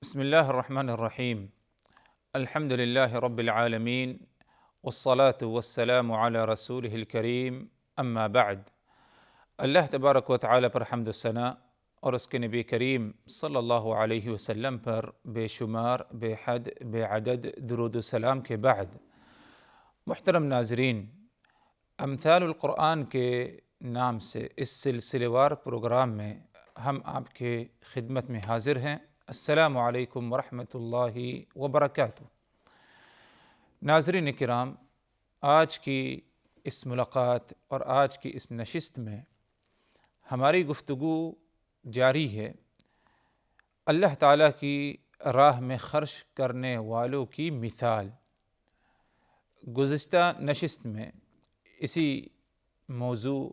بسم الله الرحمن الرحيم. الحمد لله رب العالمين، والصلاة والسلام على رسوله الكريم، اما بعد۔ اللہ تبارک و تعالیٰ پر حمد و ثنا اور اس کے نبی کریم صلی اللہ علیہ وسلم پر بے شمار بے حد بے عدد درود و سلام کے بعد، محترم ناظرین، امثال القرآن کے نام سے اس سلسلے وار پروگرام میں ہم آپ کے خدمت میں حاضر ہیں۔ السلام علیکم ورحمۃ اللہ وبرکاتہ۔ ناظرین کرام، آج کی اس ملاقات اور آج کی اس نشست میں ہماری گفتگو جاری ہے اللہ تعالیٰ کی راہ میں خرچ کرنے والوں کی مثال۔ گزشتہ نشست میں اسی موضوع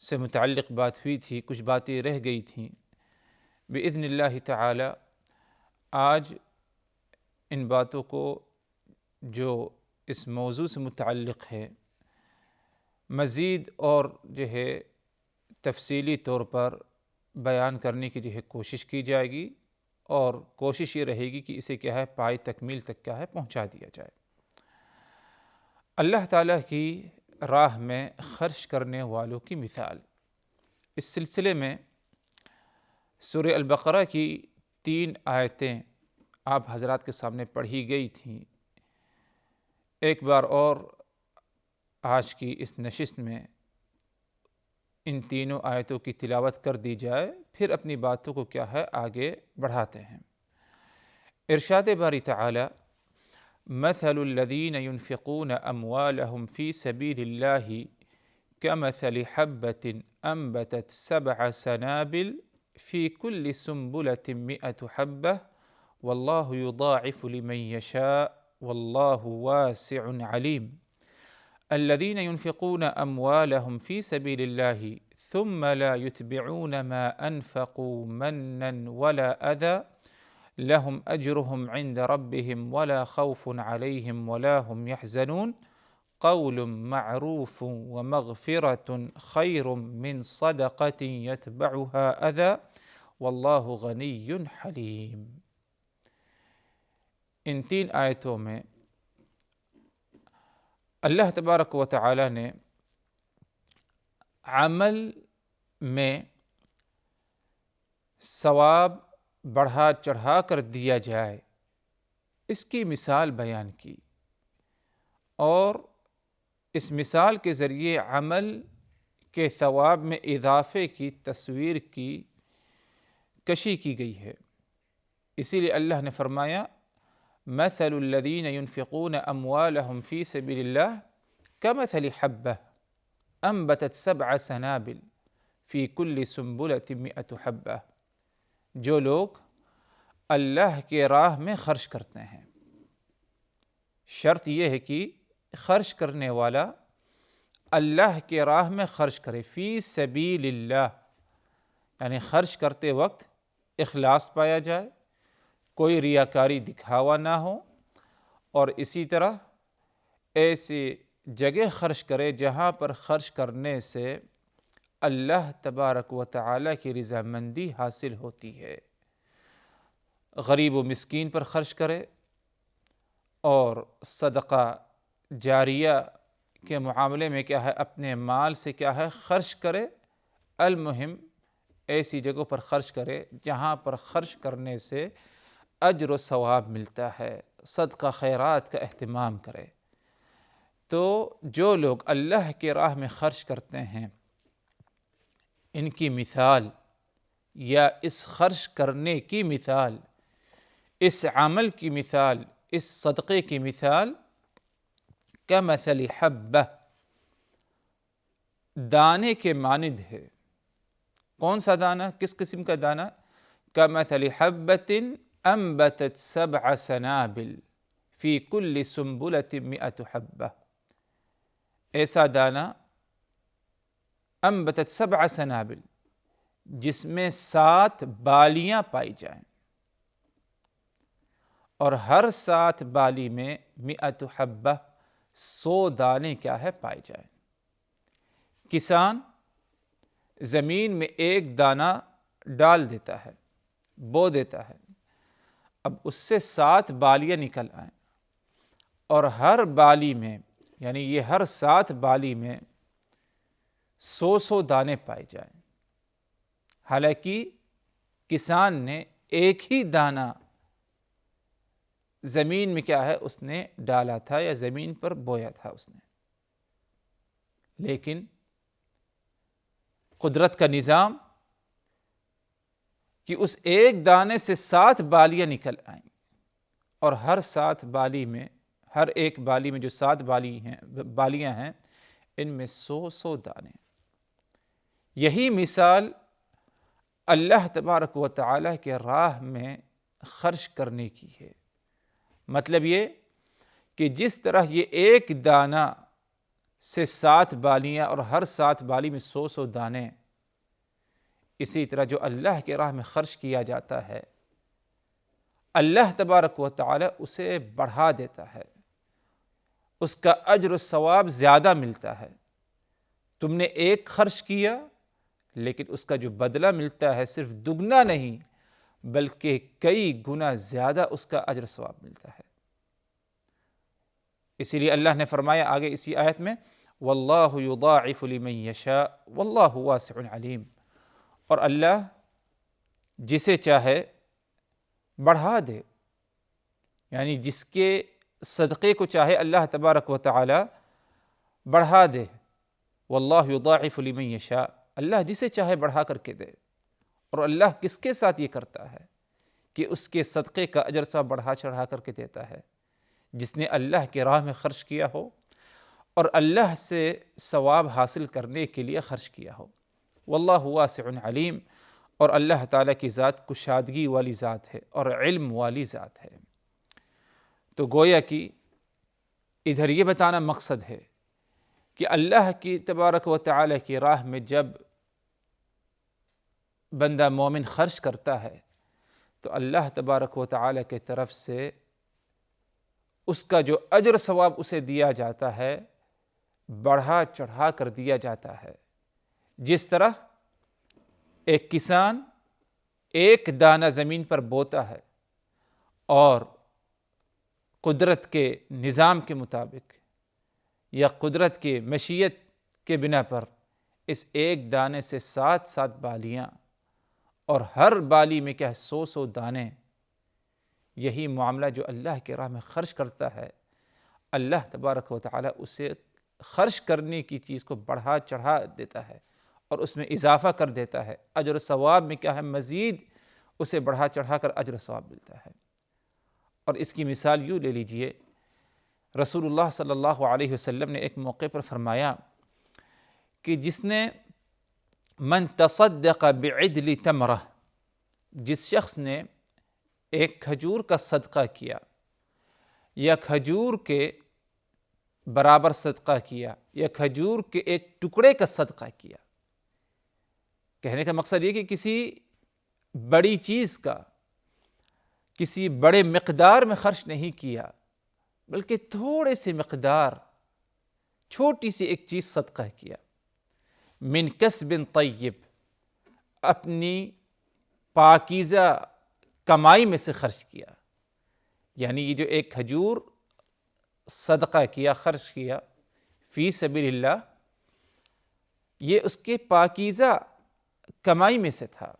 سے متعلق بات ہوئی تھی، کچھ باتیں رہ گئی تھیں۔ بإذن اللہ تعالی آج ان باتوں کو جو اس موضوع سے متعلق ہے مزید اور تفصیلی طور پر بیان کرنے کی کوشش کی جائے گی، اور کوشش یہ رہے گی کہ اسے پائے تکمیل تک پہنچا دیا جائے۔ اللہ تعالیٰ کی راہ میں خرچ کرنے والوں کی مثال، اس سلسلے میں سورہ البقرہ کی 3 آیتیں آپ حضرات کے سامنے پڑھی گئی تھیں۔ ایک بار اور آج کی اس نشست میں ان تینوں آیتوں کی تلاوت کر دی جائے، پھر اپنی باتوں کو آگے بڑھاتے ہیں۔ ارشاد باری تعالی، مثل الذین ينفقون اموالهم في سبیل اللہ كمثل حبۃ انبتت 7 سنابل في كل سنبلة 100 حبة والله يضاعف لمن يشاء والله واسع عليم۔ الذين ينفقون أموالهم في سبيل الله ثم لا يتبعون ما أنفقوا منا ولا أذى لهم أجرهم عند ربهم ولا خوف عليهم ولا هم يحزنون قول معروف ومغفرة خير من صدقة يتبعها أذى والله غني حليم۔ ان 3 آیتوں میں اللہ تبارک و تعالی نے عمل میں ثواب بڑھا چڑھا کر دیا جائے اس کی مثال بیان کی، اور اس مثال کے ذریعے عمل کے ثواب میں اضافے کی تصویر کی کشی کی گئی ہے۔ اسی لیے اللہ نے فرمایا، مثل الذین ينفقون اموالهم في سبیل اللہ كمثل حبۃ انبتت 7 سنابل في كل سنبلة 100 حبۃ۔ جو لوگ اللہ کے راہ میں خرچ کرتے ہیں، شرط یہ ہے کہ خرچ کرنے والا اللہ کے راہ میں خرچ کرے، فی سبیل اللہ، یعنی خرچ کرتے وقت اخلاص پایا جائے، کوئی ریاکاری دکھاوا نہ ہو، اور اسی طرح ایسی جگہ خرچ کرے جہاں پر خرچ کرنے سے اللہ تبارک و تعالیٰ کی رضامندی حاصل ہوتی ہے۔ غریب و مسکین پر خرچ کرے اور صدقہ جاریہ کے معاملے میں اپنے مال سے خرچ کرے۔ المہم ایسی جگہوں پر خرچ کرے جہاں پر خرچ کرنے سے اجر و ثواب ملتا ہے، صدقہ خیرات کا اہتمام کرے۔ تو جو لوگ اللہ کے راہ میں خرچ کرتے ہیں، ان کی مثال یا اس خرچ کرنے کی مثال، اس عمل کی مثال، اس صدقے کی مثال کمثل حبہ، دانے کے مانند ہے۔ کون سا دانہ؟ کس قسم کا دانہ؟ کمثل حبۃ انبتت 7 سنابل فی کل سنبلۃ 100 حبہ، ایسا دانہ انبتت 7 سنابل جس میں 7 بالیاں پائی جائیں، اور ہر 7 بالی میں 100 حبہ 100 دانے پائے جائیں۔ کسان زمین میں ایک دانہ ڈال دیتا ہے، بو دیتا ہے، اب اس سے 7 بالیاں نکل آئیں اور ہر بالی میں یعنی یہ ہر 7 بالی میں 100 دانے پائے جائیں۔ حالانکہ کسان نے ایک ہی دانہ زمین میں کیا ہے اس نے ڈالا تھا یا زمین پر بویا تھا اس نے، لیکن قدرت کا نظام کہ اس ایک دانے سے 7 بالیاں نکل آئیں اور ہر 7 بالی میں ہر ایک بالی میں جو 7 بالیاں ہیں ان میں 100 دانے۔ یہی مثال اللہ تبارک و تعالیٰ کے راہ میں خرچ کرنے کی ہے۔ مطلب یہ کہ جس طرح یہ ایک دانہ سے 7 بالیاں اور ہر 7 بالی میں 100 دانے، اسی طرح جو اللہ کے راہ میں خرچ کیا جاتا ہے اللہ تبارک و تعالیٰ اسے بڑھا دیتا ہے، اس کا اجر و ثواب زیادہ ملتا ہے۔ تم نے ایک خرچ کیا لیکن اس کا جو بدلہ ملتا ہے صرف دگنا نہیں بلکہ کئی گنا زیادہ اس کا اجر و ثواب ملتا ہے۔ اسی لیے اللہ نے فرمایا آگے اسی آیت میں واللہ یضاعف لمن یشاء واللہ واسع علیم، اور اللہ جسے چاہے بڑھا دے، یعنی جس کے صدقے کو چاہے اللہ تبارک و تعالی بڑھا دے۔ واللہ یضاعف لمن یشاء، اللہ جسے چاہے بڑھا کر کے دے۔ اور اللہ کس کے ساتھ یہ کرتا ہے کہ اس کے صدقے کا اجر ثواب بڑھا چڑھا کر کے دیتا ہے؟ جس نے اللہ کے راہ میں خرچ کیا ہو اور اللہ سے ثواب حاصل کرنے کے لیے خرچ کیا ہو۔ واللہ واسع علیم، اور اللہ تعالیٰ کی ذات کشادگی والی ذات ہے اور علم والی ذات ہے۔ تو گویا کہ ادھر یہ بتانا مقصد ہے کہ اللہ کی تبارک و تعالیٰ کی راہ میں جب بندہ مومن خرچ کرتا ہے تو اللہ تبارک و تعالیٰ کی طرف سے اس کا جو اجر ثواب اسے دیا جاتا ہے بڑھا چڑھا کر دیا جاتا ہے۔ جس طرح ایک کسان ایک دانہ زمین پر بوتا ہے اور قدرت کے نظام کے مطابق یا قدرت کے مشیت کے بنا پر اس ایک دانے سے 7 بالیاں اور ہر بالی میں کیا 100 دانے، یہی معاملہ جو اللہ کے راہ میں خرچ کرتا ہے اللہ تبارک و تعالیٰ اسے خرچ کرنے کی چیز کو بڑھا چڑھا دیتا ہے اور اس میں اضافہ کر دیتا ہے۔ اجر و ثواب میں کیا ہے مزید اسے بڑھا چڑھا کر اجر و ثواب ملتا ہے۔ اور اس کی مثال یوں لے لیجئے، رسول اللہ صلی اللہ علیہ وسلم نے ایک موقع پر فرمایا کہ جس نے من تصدق بعدل تمرہ، جس شخص نے ایک کھجور کا صدقہ کیا یا کھجور کے برابر صدقہ کیا یا کھجور کے ایک ٹکڑے کا صدقہ کیا، کہنے کا مقصد یہ کہ کسی بڑی چیز کا کسی بڑے مقدار میں خرچ نہیں کیا بلکہ تھوڑے سے مقدار چھوٹی سی ایک چیز صدقہ کیا، من کسب طیب، اپنی پاکیزہ کمائی میں سے خرچ کیا۔ یعنی یہ جو ایک کھجور صدقہ کیا خرچ کیا فی سبیل اللہ، یہ اس کے پاکیزہ کمائی میں سے تھا۔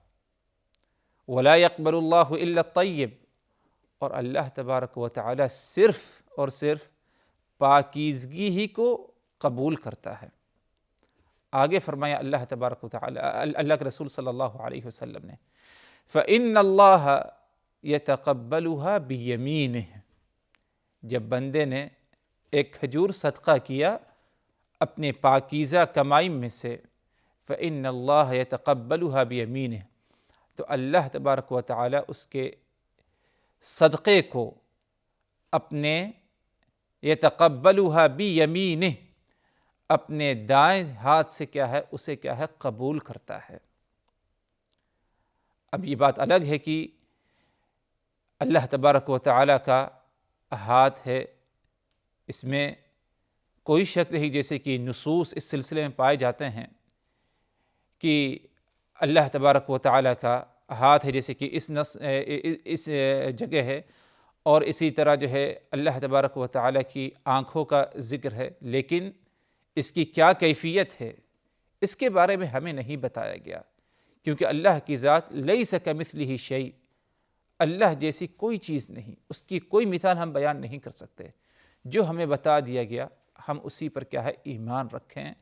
ولا يقبل اللہ الا الطیب، اور اللہ تبارک و تعالی صرف اور صرف پاکیزگی ہی کو قبول کرتا ہے۔ آگے فرمایا اللہ تبارک و تعالی، اللہ کے رسول صلی اللہ علیہ وسلم نے فإن اللہ یتقبلها بیمینہ، جب بندے نے ایک کھجور صدقہ کیا اپنے پاکیزہ کمائی میں سے، فإن اللہ یتقبلها بیمینہ، تو اللہ تبارک و تعالی اس کے صدقے کو اپنے یتقبلها بیمینہ، اپنے دائیں ہاتھ سے کیا ہے اسے کیا ہے قبول کرتا ہے۔ اب یہ بات الگ ہے کہ اللہ تبارک و تعالیٰ کا ہاتھ ہے، اس میں کوئی شک نہیں، جیسے کہ نصوص اس سلسلے میں پائے جاتے ہیں کہ اللہ تبارک و تعالیٰ کا ہاتھ ہے جیسے کہ اس جگہ ہے، اور اسی طرح جو ہے اللہ تبارک و تعالیٰ کی آنکھوں کا ذکر ہے، لیکن اس کی کیا کیفیت ہے اس کے بارے میں ہمیں نہیں بتایا گیا، کیونکہ اللہ کی ذات لیس کمثلہ شیء، اللہ جیسی کوئی چیز نہیں، اس کی کوئی مثال ہم بیان نہیں کر سکتے۔ جو ہمیں بتا دیا گیا ہم اسی پر کیا ہے ایمان رکھیں،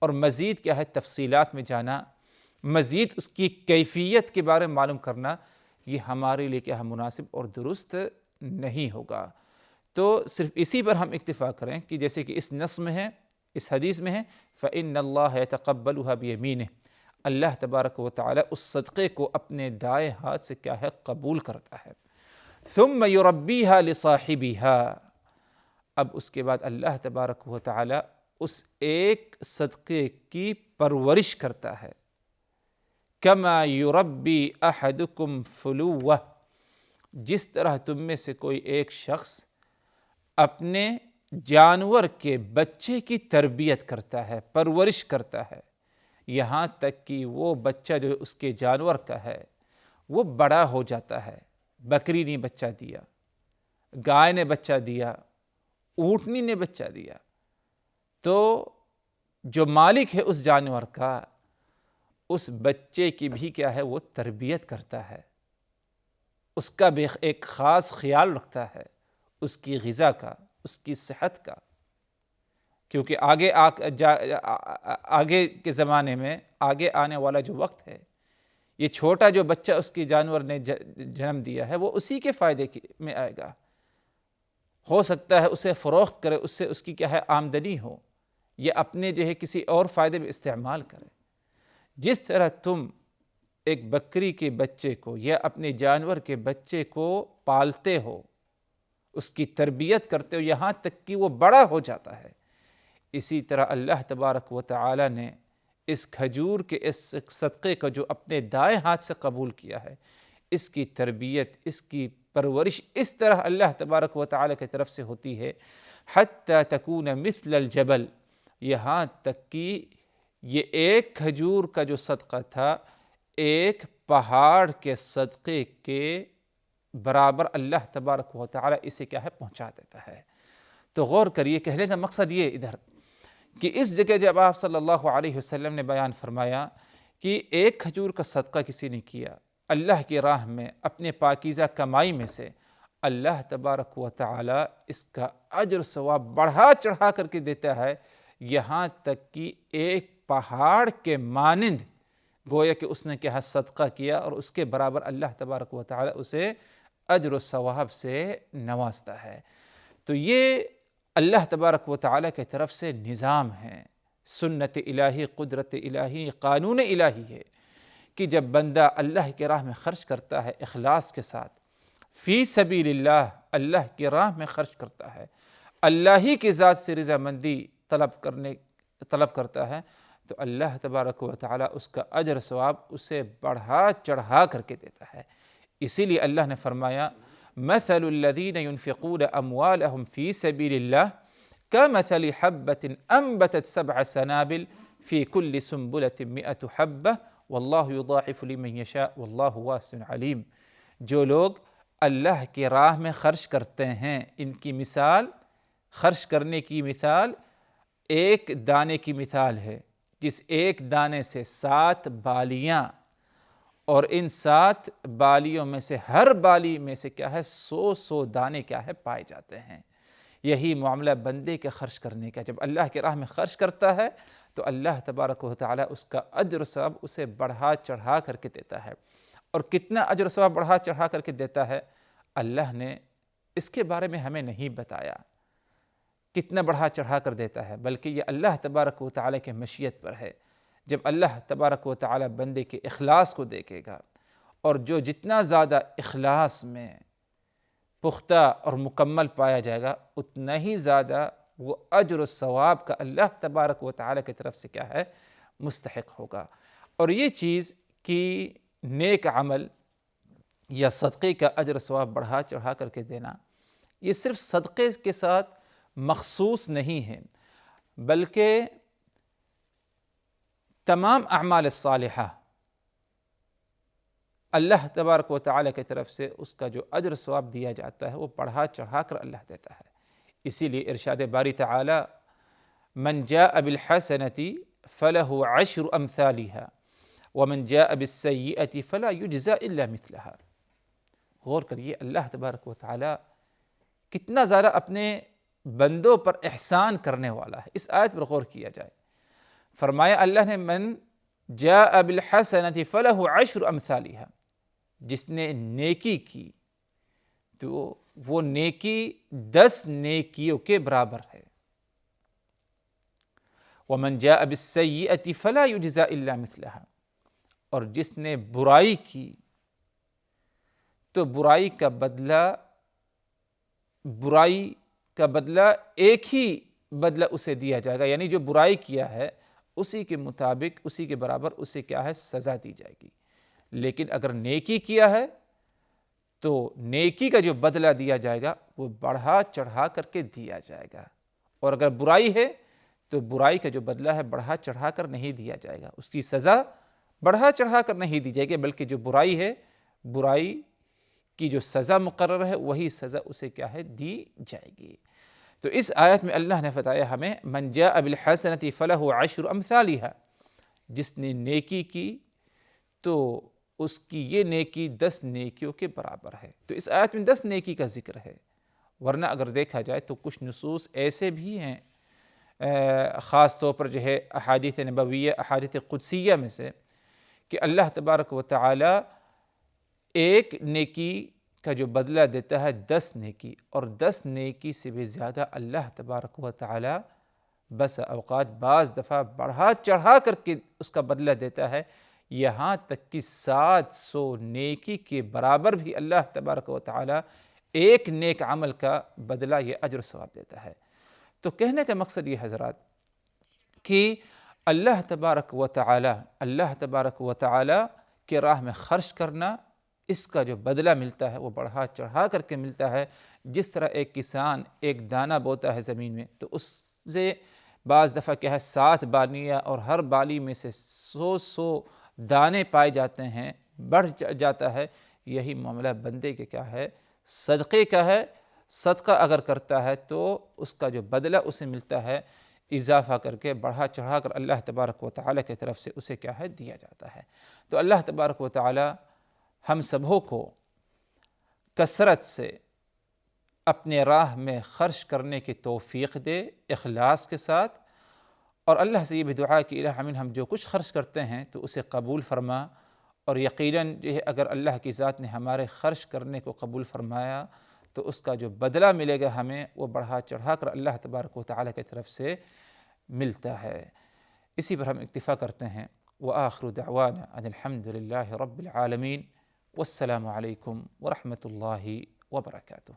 اور مزید کیا ہے تفصیلات میں جانا، مزید اس کی کیفیت کے بارے میں معلوم کرنا، یہ ہمارے لیے کیا ہے مناسب اور درست نہیں ہوگا۔ تو صرف اسی پر ہم اکتفا کریں کہ جیسے کہ اس نص میں ہے، اس حدیث میں ہے فَإِنَّ اللَّهَ يَتَقَبَّلُهَا بِيَمِينِهِ، اللہ تبارک و تعالی اس صدقے کو اپنے دائیں ہاتھ سے کیا ہے قبول کرتا ہے۔ ثُمَّ يُرَبِّيهَا لِصَاحِبِهَا، اب اس کے بعد اللہ تبارک و تعالی اس ایک صدقے کی پرورش کرتا ہے۔ كَمَا يُرَبِّي أَحَدُكُمْ فُلُوَّهُ، جس طرح تم میں سے کوئی ایک شخص اپنے جانور کے بچے کی تربیت کرتا ہے، پرورش کرتا ہے، یہاں تک کہ وہ بچہ جو اس کے جانور کا ہے وہ بڑا ہو جاتا ہے۔ بکری نے بچہ دیا، گائے نے بچہ دیا، اونٹنی نے بچہ دیا، تو جو مالک ہے اس جانور کا اس بچے کی بھی کیا ہے وہ تربیت کرتا ہے، اس کا بھی ایک خاص خیال رکھتا ہے، اس کی غذا کا، اس کی صحت کا، کیونکہ آگے کے زمانے میں آگے آنے والا جو وقت ہے، یہ چھوٹا جو بچہ اس کی جانور نے جنم دیا ہے وہ اسی کے فائدے میں آئے گا، ہو سکتا ہے اسے فروخت کرے، اس سے اس کی کیا ہے آمدنی ہو، یہ اپنے جو ہے کسی اور فائدے میں استعمال کرے۔ جس طرح تم ایک بکری کے بچے کو یا اپنے جانور کے بچے کو پالتے ہو، اس کی تربیت کرتے ہو یہاں تک کہ وہ بڑا ہو جاتا ہے، اسی طرح اللہ تبارک و تعالی نے اس کھجور کے اس صدقے کو جو اپنے دائیں ہاتھ سے قبول کیا ہے، اس کی تربیت، اس کی پرورش اس طرح اللہ تبارک و تعالی کی طرف سے ہوتی ہے حتی تکون مثل الجبل، یہاں تک کہ یہ ایک کھجور کا جو صدقہ تھا ایک پہاڑ کے صدقے کے برابر اللہ تبارک و تعالی اسے کیا ہے پہنچا دیتا ہے۔ تو غور کریے، کہنے کا مقصد یہ ادھر کہ اس جگہ جب آپ صلی اللہ علیہ وسلم نے بیان فرمایا کہ ایک کھجور کا صدقہ کسی نے کیا اللہ کی راہ میں اپنے پاکیزہ کمائی میں سے، اللہ تبارک و تعالی اس کا اجر و ثواب بڑھا چڑھا کر کے دیتا ہے، یہاں تک کہ ایک پہاڑ کے مانند گویا کہ اس نے کیا صدقہ کیا، اور اس کے برابر اللہ تبارک و تعالی اسے اجر و ثواب سے نوازتا ہے۔ تو یہ اللہ تبارک و تعالی کی طرف سے نظام ہے، سنت الہی، قدرت الہی، قانون الہی ہے کہ جب بندہ اللہ کی راہ میں خرچ کرتا ہے اخلاص کے ساتھ، فی سبیل اللہ، اللہ کی راہ میں خرچ کرتا ہے، اللہ ہی کی ذات سے رضامندی طلب کرتا ہے، تو اللہ تبارک و تعالی اس کا اجر ثواب اسے بڑھا چڑھا کر کے دیتا ہے۔ اسی لیے اللہ نے فرمایا مثل الذین ينفقون اموالهم فی سبیل اللہ کمثل حبۃ انبتت 7 سنابل فی کل سنبلۃ 100 حبۃ واللہ یضاعف لمن یشاء واللہ واسع علیم۔ جو لوگ اللہ کی راہ میں خرچ کرتے ہیں، ان کی مثال، خرچ کرنے کی مثال ایک دانے کی مثال ہے، جس ایک دانے سے 7 بالیاں، اور ان 7 بالیوں میں سے ہر بالی میں سے کیا ہے 100 دانے کیا ہے پائے جاتے ہیں۔ یہی معاملہ بندے کے خرچ کرنے کا، جب اللہ کی راہ میں خرچ کرتا ہے تو اللہ تبارک و تعالی اس کا اجر و ثواب اسے بڑھا چڑھا کر کے دیتا ہے۔ اور کتنا اجر و ثواب بڑھا چڑھا کر کے دیتا ہے اللہ نے اس کے بارے میں ہمیں نہیں بتایا، کتنا بڑھا چڑھا کر دیتا ہے، بلکہ یہ اللہ تبارک و تعالی کے مشیت پر ہے۔ جب اللہ تبارک و تعالی بندے کے اخلاص کو دیکھے گا، اور جو جتنا زیادہ اخلاص میں پختہ اور مکمل پایا جائے گا اتنا ہی زیادہ وہ اجر و ثواب کا اللہ تبارک و تعالی کی طرف سے کیا ہے مستحق ہوگا۔ اور یہ چیز کہ نیک عمل یا صدقے کا اجر و ثواب بڑھا چڑھا کر کے دینا، یہ صرف صدقے کے ساتھ مخصوص نہیں ہے، بلکہ تمام اعمال الصالحہ اللہ تبارک و تعالیٰ کی طرف سے اس کا جو اجر ثواب دیا جاتا ہے وہ بڑھا چڑھا کر اللہ دیتا ہے۔ اسی لیے ارشاد باری تعالیٰ من جاء بالحسنۃ فلہ عشر امثالها ومن جاء بالسیئۃ فلا یجزى الا مثلها۔ غور کریے اللہ تبارک و تعالیٰ کتنا زیادہ اپنے بندوں پر احسان کرنے والا ہے۔ اس آیت پر غور کیا جائے، فرمایا اللہ نے من جاء بالحسنۃ فلہ عشر امثالها، جس نے نیکی کی تو وہ نیکی 10 نیکیوں کے برابر ہے۔ ومن جاء بالسیئۃ فلا یجزى الا مثلها، اور جس نے برائی کی تو برائی کا بدلہ ایک ہی بدلہ اسے دیا جائے گا، یعنی جو برائی کیا ہے اسی کے مطابق اسی کے برابر اسے کیا ہے سزا دی جائے گی۔ لیکن اگر نیکی کیا ہے تو نیکی کا جو بدلہ دیا جائے گا وہ بڑھا چڑھا کر کے دیا جائے گا، اور اگر برائی ہے تو برائی کا جو بدلہ ہے بڑھا چڑھا کر نہیں دیا جائے گا، اس کی سزا بڑھا چڑھا کر نہیں دی جائے گی، بلکہ جو برائی ہے برائی کی جو سزا مقرر ہے وہی سزا اسے کیا ہے دی جائے گی۔ تو اس آیت میں اللہ نے بتایا ہمیں من جاء بالحسنۃ فلہ عشر امثالها، جس نے نیکی کی تو اس کی یہ نیکی 10 نیکیوں کے برابر ہے۔ تو اس آیت میں 10 نیکی کا ذکر ہے، ورنہ اگر دیکھا جائے تو کچھ نصوص ایسے بھی ہیں خاص طور پر جو ہے احادیث نبویہ احادیث قدسیہ میں سے کہ اللہ تبارک و تعالی ایک نیکی کا جو بدلہ دیتا ہے 10 نیکی، اور 10 نیکی سے بھی زیادہ اللہ تبارک و تعالی بس اوقات بعض دفعہ بڑھا چڑھا کر کے اس کا بدلہ دیتا ہے، یہاں تک کہ 700 نیکی کے برابر بھی اللہ تبارک و تعالی ایک نیک عمل کا بدلہ یہ اجر ثواب دیتا ہے۔ تو کہنے کا مقصد یہ حضرات کہ اللہ تبارک و تعالی کے راہ میں خرچ کرنا، اس کا جو بدلہ ملتا ہے وہ بڑھا چڑھا کر کے ملتا ہے۔ جس طرح ایک کسان ایک دانہ بوتا ہے زمین میں تو اس سے بعض دفعہ کیا ہے 7 بالیاں، اور ہر بالی میں سے 100 دانے پائے جاتے ہیں، بڑھ جاتا ہے۔ یہی معاملہ بندے کے کیا ہے صدقے کا ہے، صدقہ اگر کرتا ہے تو اس کا جو بدلہ اسے ملتا ہے اضافہ کر کے بڑھا چڑھا کر اللہ تبارک و تعالیٰ کی طرف سے اسے کیا ہے دیا جاتا ہے۔ تو اللہ تبارک و تعالیٰ ہم سبھوں کو کثرت سے اپنے راہ میں خرچ کرنے کی توفیق دے اخلاص کے ساتھ، اور اللہ سے یہ بھی دعا کہ الہ امین ہم جو کچھ خرچ کرتے ہیں تو اسے قبول فرما، اور یقیناً جو ہے اگر اللہ کی ذات نے ہمارے خرچ کرنے کو قبول فرمایا تو اس کا جو بدلہ ملے گا ہمیں وہ بڑھا چڑھا کر اللہ تبارک و تعالیٰ کی طرف سے ملتا ہے۔ اسی پر ہم اکتفا کرتے ہیں۔ وآخر دعوانا ان الحمد للہ رب العالمین، والسلام علیکم ورحمۃ اللہ وبرکاتہ۔